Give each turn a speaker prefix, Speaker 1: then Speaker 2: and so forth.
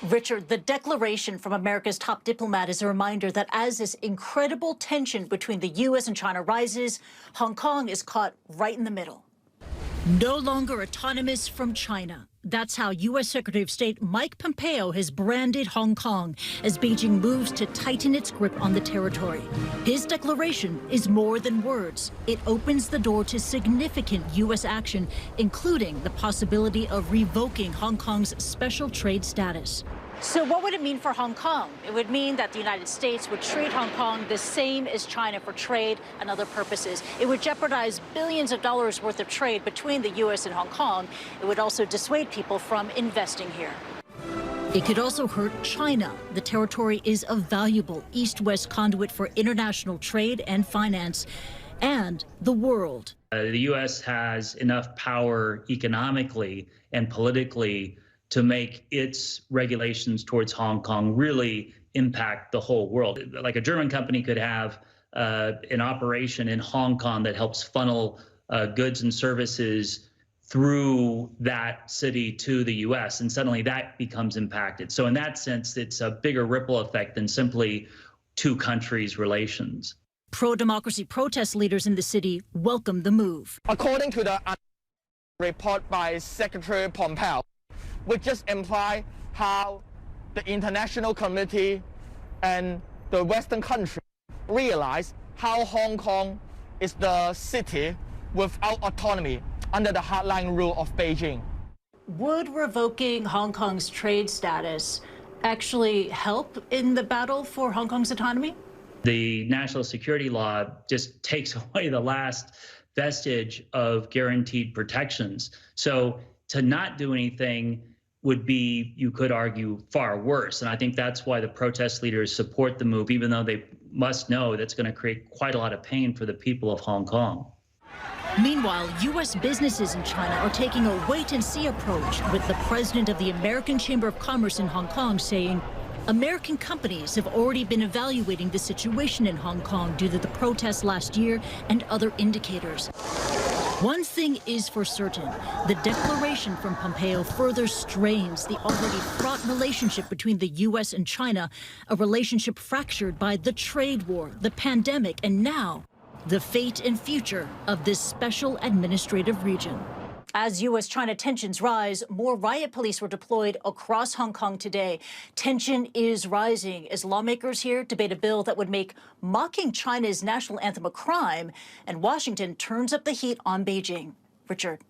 Speaker 1: Richard, the declaration from America's top diplomat is a reminder that as this incredible tension between the U.S. and China rises, Hong Kong is caught right in the middle. No longer autonomous from China. That's how U.S. Secretary of State Mike Pompeo has branded Hong Kong as Beijing moves to tighten its grip on the territory. His declaration is more than words. It opens the door to significant U.S. action, including the possibility of revoking Hong Kong's special trade status. So what would it mean for Hong Kong? It would mean that the United States would treat Hong Kong the same as China for trade and other purposes. It would jeopardize billions of dollars worth of trade between the U.S. and Hong Kong. It would also dissuade people from investing here. It could also hurt China. The territory is a valuable east-west conduit for international trade and finance, and the world.
Speaker 2: The U.S. has enough power economically and politically to make its regulations towards Hong Kong really impact the whole world. Like a German company could have an operation in Hong Kong that helps funnel goods and services through that city to the U.S., and suddenly that becomes impacted. So in that sense, it's a bigger ripple effect than simply two countries' relations.
Speaker 1: Pro-democracy protest leaders in the city welcome the move.
Speaker 3: According to the report by Secretary Pompeo, which just imply how the international community and the Western country realize how Hong Kong is the city without autonomy under the hardline rule of Beijing.
Speaker 1: Would revoking Hong Kong's trade status actually help in the battle for Hong Kong's autonomy?
Speaker 2: The national security law just takes away the last vestige of guaranteed protections. So to not do anything would be, you could argue, far worse. And I think that's why the protest leaders support the move, even though they must know that's going to create quite a lot of pain for the people of Hong Kong.
Speaker 1: Meanwhile, U.S. businesses in China are taking a wait-and-see approach, with the president of the American Chamber of Commerce in Hong Kong saying American companies have already been evaluating the situation in Hong Kong due to the protests last year and other indicators. One thing is for certain, the declaration from Pompeo further strains the already fraught relationship between the U.S. and China, a relationship fractured by the trade war, the pandemic, and now the fate and future of this special administrative region. As U.S.-China tensions rise, more riot police were deployed across Hong Kong today. Tension is rising as lawmakers here debate a bill that would make mocking China's national anthem a crime, and Washington turns up the heat on Beijing. Richard.